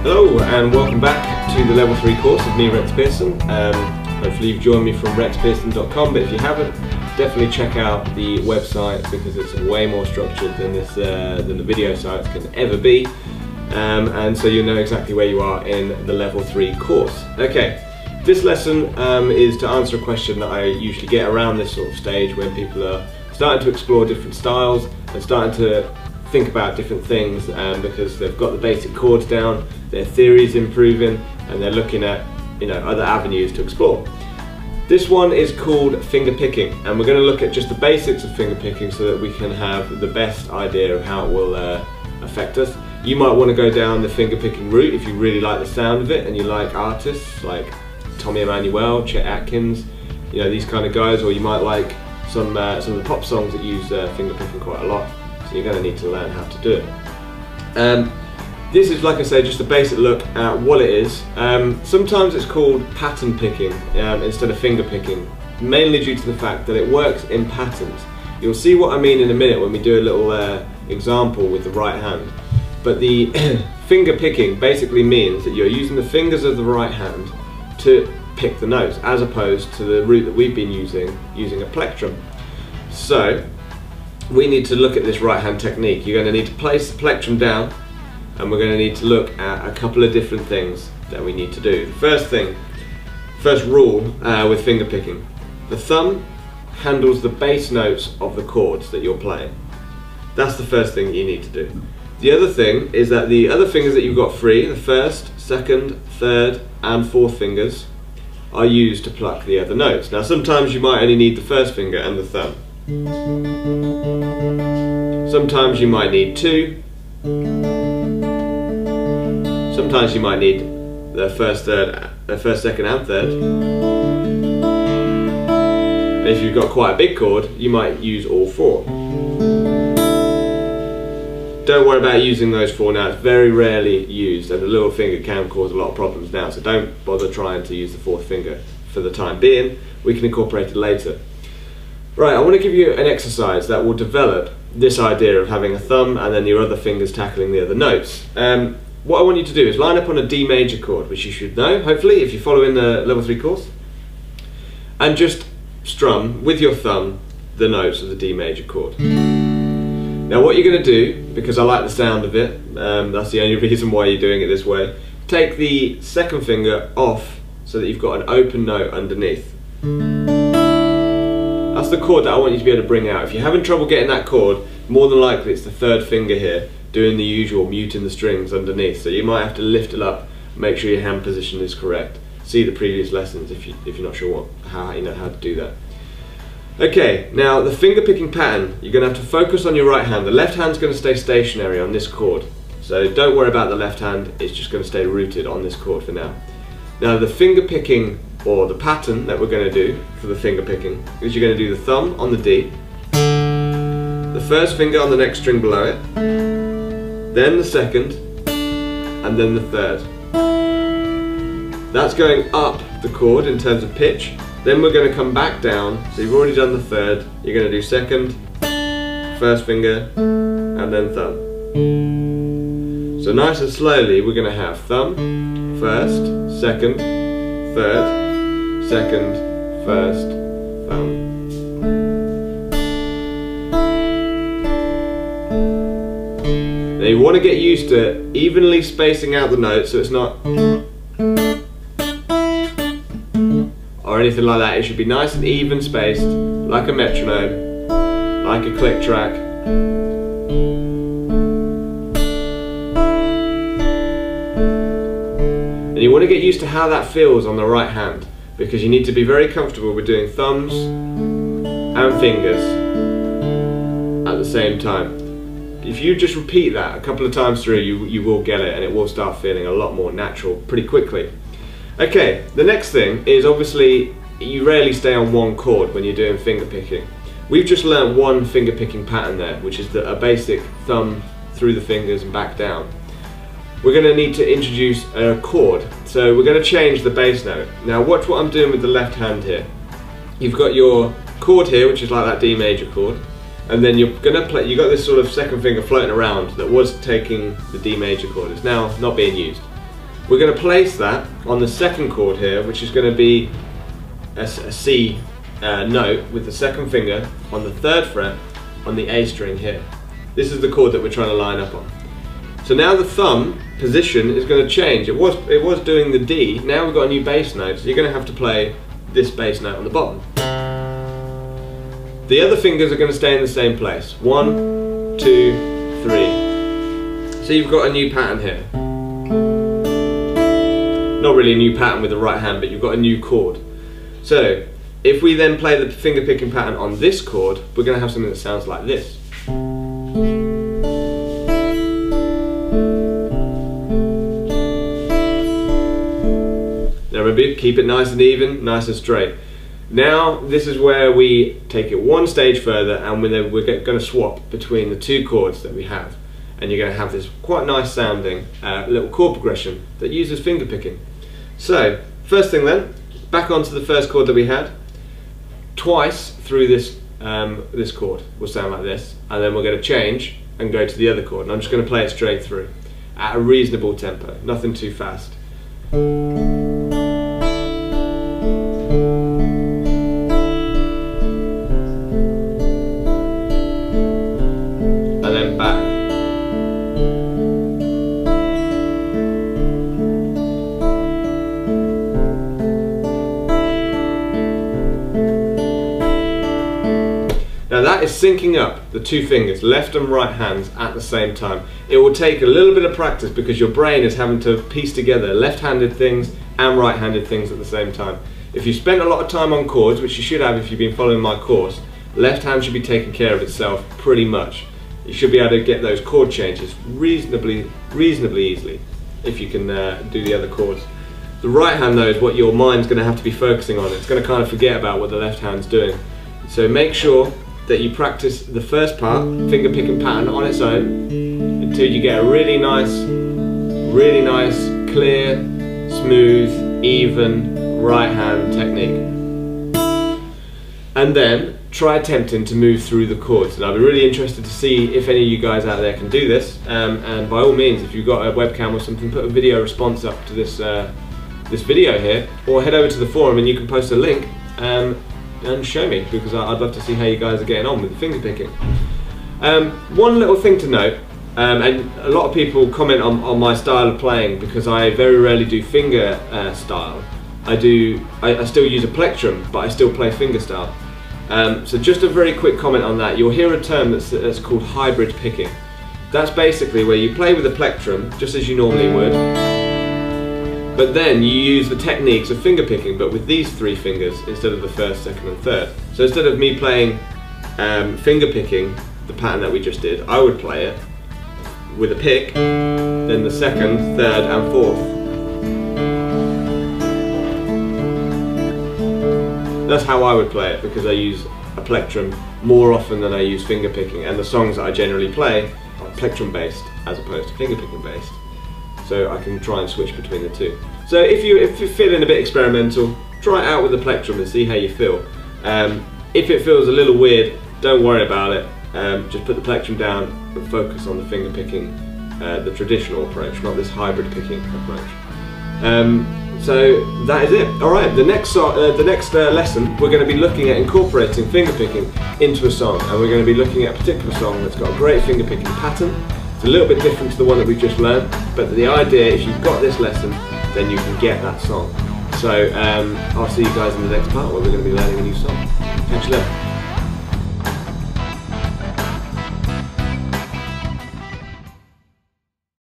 Hello and welcome back to the Level 3 course with me, Pearson. Hopefully you've joined me from rexpearson.com, but if you haven't, definitely check out the website because it's way more structured than the video sites can ever be. And so you'll know exactly where you are in the Level 3 course. Okay, this lesson is to answer a question that I usually get around this sort of stage when people are starting to explore different styles and starting to think about different things because they've got the basic chords down, their theory is improving, and they're looking at other avenues to explore. This one is called finger picking, and we're going to look at just the basics of finger picking so that we can have the best idea of how it will affect us. You might want to go down the finger picking route if you really like the sound of it and you like artists like Tommy Emmanuel, Chet Atkins, these kind of guys, or you might like some of the pop songs that use finger picking quite a lot. So you're going to need to learn how to do it. This is, like I say, just a basic look at what it is. Sometimes it's called pattern picking instead of finger picking, mainly due to the fact that it works in patterns. You'll see what I mean in a minute when we do a little example with the right hand. But the finger picking basically means that you're using the fingers of the right hand to pick the notes, as opposed to the route that we've been using a plectrum. So we need to look at this right hand technique. You're going to need to place the plectrum down, and we're going to need to look at a couple of different things that we need to do. The first rule with finger picking: the thumb handles the bass notes of the chords that you're playing. That's the first thing you need to do. The other thing is that the other fingers that you've got free, the first, second, third and fourth fingers, are used to pluck the other notes. Now sometimes you might only need the first finger and the thumb. Sometimes you might need two. Sometimes you might need the first, second and third. And if you've got quite a big chord, you might use all four. Don't worry about using those four now, it's very rarely used, and the little finger can cause a lot of problems now, so don't bother trying to use the fourth finger for the time being. We can incorporate it later. Right, I want to give you an exercise that will develop this idea of having a thumb and then your other fingers tackling the other notes. What I want you to do is line up on a D major chord, which you should know, hopefully, if you're following the Level 3 course, and just strum with your thumb the notes of the D major chord. Now what you're going to do, because I like the sound of it, that's the only reason why you're doing it this way, take the second finger off so that you've got an open note underneath. That's the chord that I want you to be able to bring out. If you're having trouble getting that chord, more than likely it's the third finger here, doing the usual muting the strings underneath. So you might have to lift it up, make sure your hand position is correct. See the previous lessons if you're not sure how to do that. Okay, now the finger picking pattern, you're going to have to focus on your right hand. The left hand's going to stay stationary on this chord. So don't worry about the left hand, it's just going to stay rooted on this chord for now. Now the finger picking, or the pattern that we're going to do for the finger picking, is you're going to do the thumb on the D, the first finger on the next string below it, then the second, and then the third. That's going up the chord in terms of pitch. Then we're going to come back down, so you've already done the third, you're going to do second, first finger, and then thumb. So nice and slowly we're going to have thumb, first, second, third, second, first, thumb. Now you want to get used to evenly spacing out the notes so it's not or anything like that. It should be nice and even spaced, like a metronome, like a click track. And you want to get used to how that feels on the right hand, because you need to be very comfortable with doing thumbs and fingers at the same time. If you just repeat that a couple of times through, you will get it, and it will start feeling a lot more natural pretty quickly. Okay, the next thing is, obviously you rarely stay on one chord when you're doing finger picking. We've just learned one finger picking pattern there, which is a basic thumb through the fingers and back down. We're going to need to introduce a chord, so we're going to change the bass note. Now watch what I'm doing with the left hand here. You've got your chord here, which is like that D major chord, and then you're going to play, you've got this sort of second finger floating around that was taking the D major chord. It's now not being used. We're going to place that on the second chord here, which is going to be a C note with the second finger on the 3rd fret on the A string here. This is the chord that we're trying to line up on. So now the thumb position is going to change. It was doing the D, now we've got a new bass note, so you're going to have to play this bass note on the bottom. The other fingers are going to stay in the same place. 1, 2, 3. So you've got a new pattern here. Not really a new pattern with the right hand, but you've got a new chord. So if we then play the finger picking pattern on this chord, we're going to have something that sounds like this. Now remember, keep it nice and even, nice and straight. Now this is where we take it one stage further, and we're going to swap between the two chords that we have, and you're going to have this quite nice sounding little chord progression that uses finger picking. So first thing then, back onto the first chord that we had, twice through this this chord will sound like this, and then we're going to change and go to the other chord, and I'm just going to play it straight through at a reasonable tempo, nothing too fast. Now that is syncing up the two fingers, left and right hands, at the same time. It will take a little bit of practice because your brain is having to piece together left-handed things and right-handed things at the same time. If you spent a lot of time on chords, which you should have if you've been following my course, left hand should be taking care of itself pretty much. You should be able to get those chord changes reasonably easily if you can do the other chords. The right hand though is what your mind's going to have to be focusing on. It's going to kind of forget about what the left hand's doing. So make sure that you practice the first part, finger picking pattern, on its own until you get a really nice, clear, smooth, even right hand technique. And then try attempting to move through the chords. And I'll be really interested to see if any of you guys out there can do this. And by all means, if you've got a webcam or something, put a video response up to this this video here, or head over to the forum and you can post a link and show me, because I'd love to see how you guys are getting on with the finger picking. One little thing to note, and a lot of people comment on my style of playing because I very rarely do finger style. I still use a plectrum, but I still play finger style. So just a very quick comment on that. You'll hear a term that's called hybrid picking. That's basically where you play with a plectrum just as you normally would, but then you use the techniques of finger picking, but with these three fingers instead of the first, second and third. So instead of me playing finger picking, the pattern that we just did, I would play it with a pick, then the second, third and fourth. That's how I would play it, because I use a plectrum more often than I use finger picking, and the songs that I generally play are plectrum based as opposed to finger picking based. So I can try and switch between the two. So if you're feeling a bit experimental, try it out with the plectrum and see how you feel. If it feels a little weird, don't worry about it. Just put the plectrum down and focus on the finger picking, the traditional approach, not this hybrid picking approach. So that is it. Alright, the next lesson we're going to be looking at incorporating finger picking into a song, and we're going to be looking at a particular song that's got a great finger picking pattern. It's a little bit different to the one that we've just learned, but the idea, if you've got this lesson, then you can get that song. So I'll see you guys in the next part where we're going to be learning a new song. Catch you later.